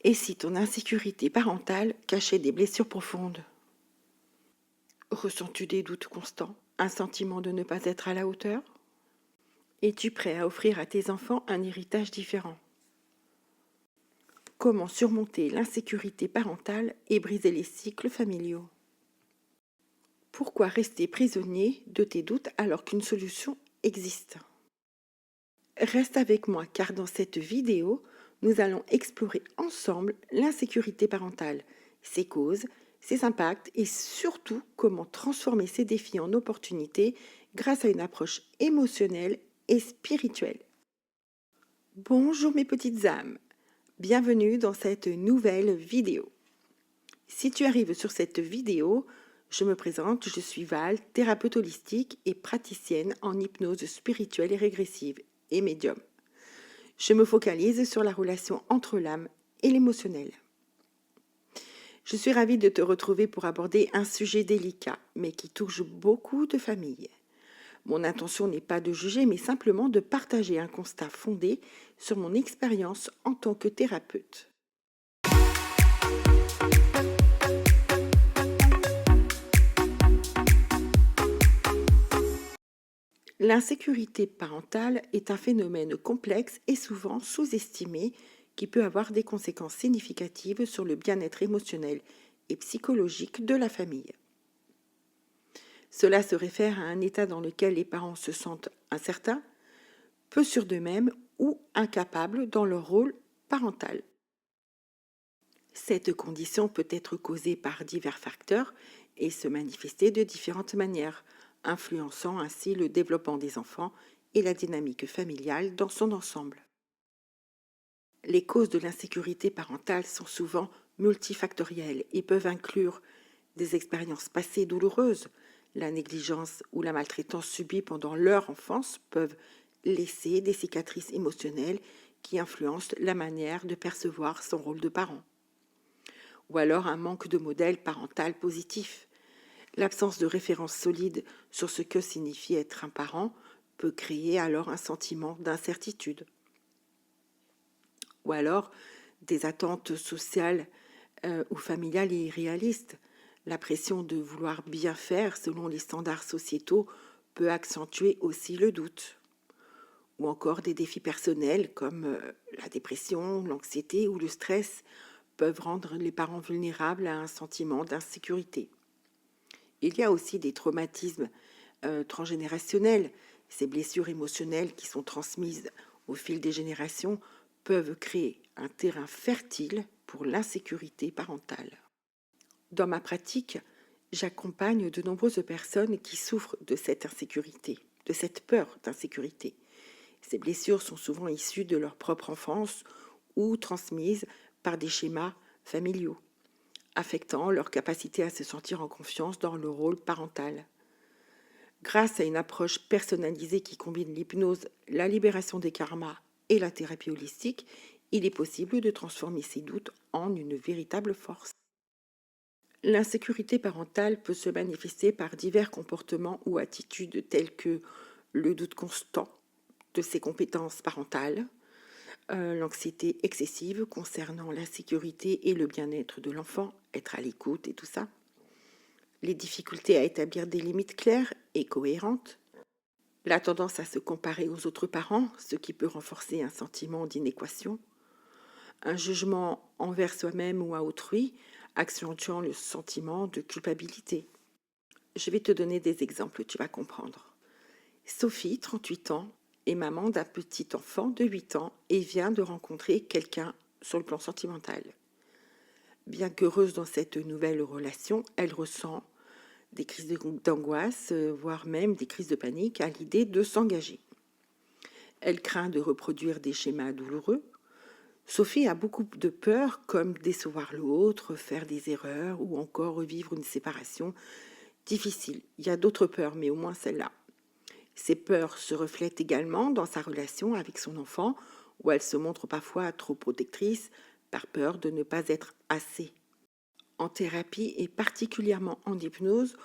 Et si ton insécurité parentale cachait des blessures profondes? Ressens-tu des doutes constants, un sentiment de ne pas être à la hauteur? Es-tu prêt à offrir à tes enfants un héritage différent? Comment surmonter l'insécurité parentale et briser les cycles familiaux? Pourquoi rester prisonnier de tes doutes alors qu'une solution existe? Reste avec moi car dans cette vidéo, nous allons explorer ensemble l'insécurité parentale, ses causes, ses impacts et surtout comment transformer ces défis en opportunités grâce à une approche émotionnelle et spirituelle. Bonjour mes petites âmes, bienvenue dans cette nouvelle vidéo. Si tu arrives sur cette vidéo, je me présente, je suis Val, thérapeute holistique et praticienne en hypnose spirituelle et régressive et médium. Je me focalise sur la relation entre l'âme et l'émotionnel. Je suis ravie de te retrouver pour aborder un sujet délicat, mais qui touche beaucoup de familles. Mon intention n'est pas de juger, mais simplement de partager un constat fondé sur mon expérience en tant que thérapeute. L'insécurité parentale est un phénomène complexe et souvent sous-estimé qui peut avoir des conséquences significatives sur le bien-être émotionnel et psychologique de la famille. Cela se réfère à un état dans lequel les parents se sentent incertains, peu sûrs d'eux-mêmes ou incapables dans leur rôle parental. Cette condition peut être causée par divers facteurs et se manifester de différentes manières, influençant ainsi le développement des enfants et la dynamique familiale dans son ensemble. Les causes de l'insécurité parentale sont souvent multifactorielles et peuvent inclure des expériences passées douloureuses. La négligence ou la maltraitance subie pendant leur enfance peuvent laisser des cicatrices émotionnelles qui influencent la manière de percevoir son rôle de parent. Ou alors un manque de modèle parental positif. L'absence de référence solide sur ce que signifie être un parent peut créer alors un sentiment d'incertitude. Ou alors des attentes sociales ou familiales irréalistes. La pression de vouloir bien faire selon les standards sociétaux peut accentuer aussi le doute. Ou encore des défis personnels comme la dépression, l'anxiété ou le stress peuvent rendre les parents vulnérables à un sentiment d'insécurité. Il y a aussi des traumatismes transgénérationnels. Ces blessures émotionnelles qui sont transmises au fil des générations peuvent créer un terrain fertile pour l'insécurité parentale. Dans ma pratique, j'accompagne de nombreuses personnes qui souffrent de cette insécurité, de cette peur d'insécurité. Ces blessures sont souvent issues de leur propre enfance ou transmises par des schémas familiaux, affectant leur capacité à se sentir en confiance dans le rôle parental. Grâce à une approche personnalisée qui combine l'hypnose, la libération des karmas et la thérapie holistique, il est possible de transformer ces doutes en une véritable force. L'insécurité parentale peut se manifester par divers comportements ou attitudes tels que le doute constant de ses compétences parentales, l'anxiété excessive concernant la sécurité et le bien-être de l'enfant, être à l'écoute et tout ça, les difficultés à établir des limites claires et cohérentes, la tendance à se comparer aux autres parents, ce qui peut renforcer un sentiment d'inéquation, un jugement envers soi-même ou à autrui, accentuant le sentiment de culpabilité. Je vais te donner des exemples, tu vas comprendre. Sophie, 38 ans, est maman d'un petit enfant de 8 ans et vient de rencontrer quelqu'un sur le plan sentimental. Bien qu'heureuse dans cette nouvelle relation, elle ressent des crises d'angoisse, voire même des crises de panique à l'idée de s'engager. Elle craint de reproduire des schémas douloureux. Sophie a beaucoup de peurs comme décevoir l'autre, faire des erreurs ou encore revivre une séparation difficile. Il y a d'autres peurs, mais au moins celle-là. Ces peurs se reflètent également dans sa relation avec son enfant, où elle se montre parfois trop protectrice, par peur de ne pas être assez. En thérapie et particulièrement en hypnose,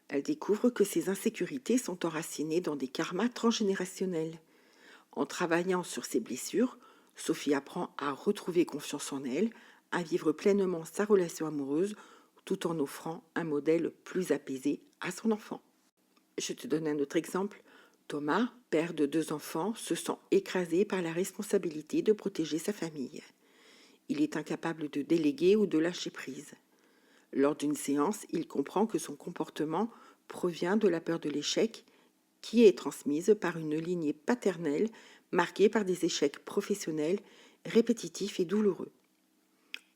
elle découvre que ces insécurités sont enracinées dans des karmas transgénérationnels. En travaillant sur ces blessures, Sophie apprend à retrouver confiance en elle, à vivre pleinement sa relation amoureuse tout en offrant un modèle plus apaisé à son enfant. Je te donne un autre exemple. Thomas, père de 2 enfants, se sent écrasé par la responsabilité de protéger sa famille. Il est incapable de déléguer ou de lâcher prise. Lors d'une séance, il comprend que son comportement provient de la peur de l'échec qui est transmise par une lignée paternelle marquée par des échecs professionnels répétitifs et douloureux.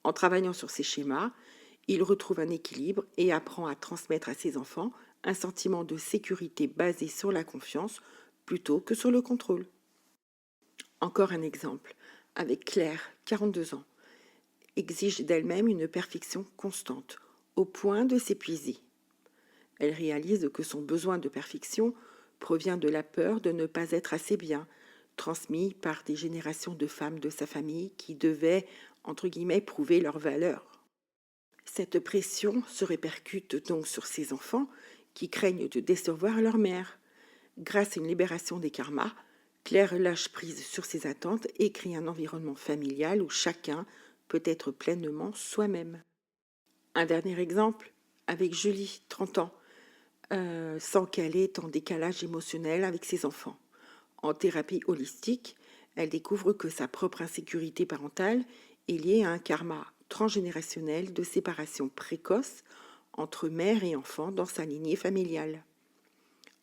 En travaillant sur ces schémas, il retrouve un équilibre et apprend à transmettre à ses enfants un sentiment de sécurité basé sur la confiance plutôt que sur le contrôle. Encore un exemple, avec Claire, 42 ans, exige d'elle-même une perfection constante, au point de s'épuiser. Elle réalise que son besoin de perfection provient de la peur de ne pas être assez bien, transmis par des générations de femmes de sa famille qui devaient, entre guillemets, prouver leur valeur. Cette pression se répercute donc sur ses enfants qui craignent de décevoir leur mère. Grâce à une libération des karmas, Claire lâche prise sur ses attentes et crée un environnement familial où chacun peut être pleinement soi-même. Un dernier exemple, avec Julie, 30 ans, sans qu'elle ait en décalage émotionnel avec ses enfants. En thérapie holistique, elle découvre que sa propre insécurité parentale est liée à un karma transgénérationnel de séparation précoce entre mère et enfant dans sa lignée familiale.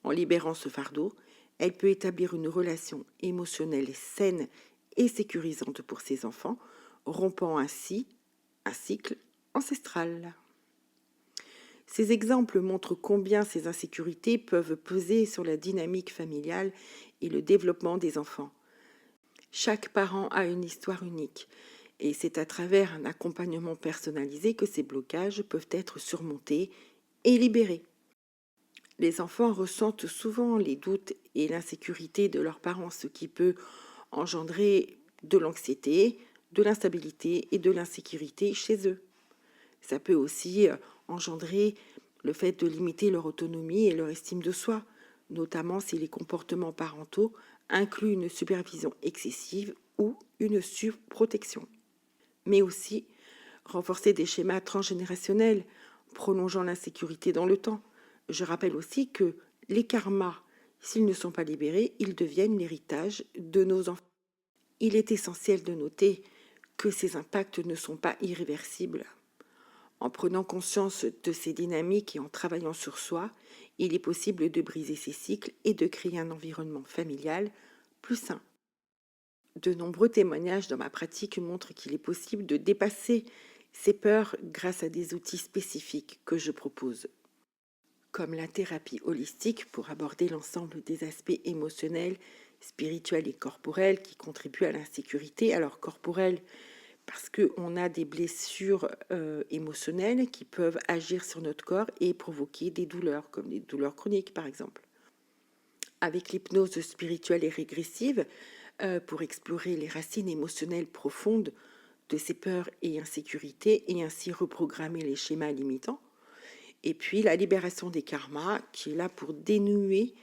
En libérant ce fardeau, elle peut établir une relation émotionnelle saine et sécurisante pour ses enfants, rompant ainsi un cycle ancestral. Ces exemples montrent combien ces insécurités peuvent peser sur la dynamique familiale et le développement des enfants. Chaque parent a une histoire unique et c'est à travers un accompagnement personnalisé que ces blocages peuvent être surmontés et libérés. Les enfants ressentent souvent les doutes et l'insécurité de leurs parents, ce qui peut engendrer de l'anxiété, de l'instabilité et de l'insécurité chez eux. Ça peut aussi engendrer le fait de limiter leur autonomie et leur estime de soi, notamment si les comportements parentaux incluent une supervision excessive ou une surprotection. Mais aussi renforcer des schémas transgénérationnels, prolongeant l'insécurité dans le temps. Je rappelle aussi que les karmas, s'ils ne sont pas libérés, ils deviennent l'héritage de nos enfants. Il est essentiel de noter que ces impacts ne sont pas irréversibles. En prenant conscience de ces dynamiques et en travaillant sur soi, il est possible de briser ces cycles et de créer un environnement familial plus sain. De nombreux témoignages dans ma pratique montrent qu'il est possible de dépasser ces peurs grâce à des outils spécifiques que je propose, comme la thérapie holistique pour aborder l'ensemble des aspects émotionnels, spirituels et corporels qui contribuent à l'insécurité. Alors corporelle, parce qu'on a des blessures émotionnelles qui peuvent agir sur notre corps et provoquer des douleurs, comme des douleurs chroniques par exemple. Avec l'hypnose spirituelle et régressive, pour explorer les racines émotionnelles profondes de ces peurs et insécurités et ainsi reprogrammer les schémas limitants. Et puis la libération des karmas, qui est là pour dénouer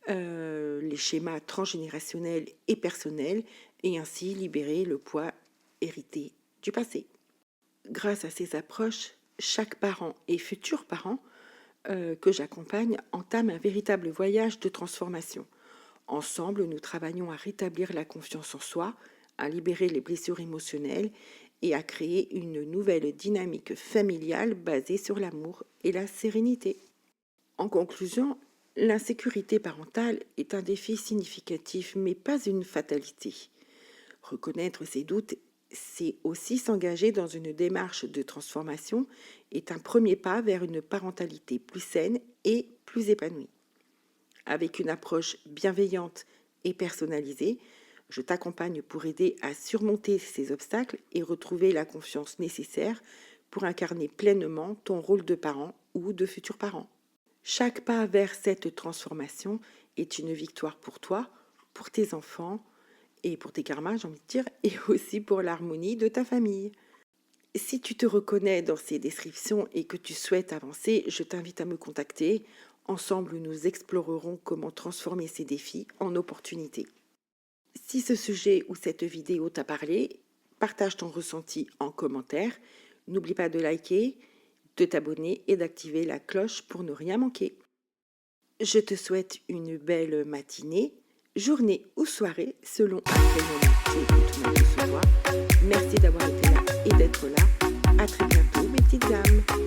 les schémas transgénérationnels et personnels et ainsi libérer le poids hérité du passé. Grâce à ces approches, chaque parent et futur parent que j'accompagne entame un véritable voyage de transformation. Ensemble, nous travaillons à rétablir la confiance en soi, à libérer les blessures émotionnelles et à créer une nouvelle dynamique familiale basée sur l'amour et la sérénité. En conclusion, l'insécurité parentale est un défi significatif, mais pas une fatalité. Reconnaître ses doutes, c'est aussi s'engager dans une démarche de transformation, est un premier pas vers une parentalité plus saine et plus épanouie. Avec une approche bienveillante et personnalisée, je t'accompagne pour aider à surmonter ces obstacles et retrouver la confiance nécessaire pour incarner pleinement ton rôle de parent ou de futur parent. Chaque pas vers cette transformation est une victoire pour toi, pour tes enfants et pour tes karmas, j'ai envie de dire, et aussi pour l'harmonie de ta famille. Si tu te reconnais dans ces descriptions et que tu souhaites avancer, je t'invite à me contacter. Ensemble, nous explorerons comment transformer ces défis en opportunités. Si ce sujet ou cette vidéo t'a parlé, Partage ton ressenti en commentaire. N'oublie pas de liker, de t'abonner et d'activer la cloche pour ne rien manquer. Je te souhaite une belle matinée, journée ou soirée, selon à quel moment tu écoutes mon recevoir. Merci d'avoir été là et d'être là. À très bientôt, mes petites âmes.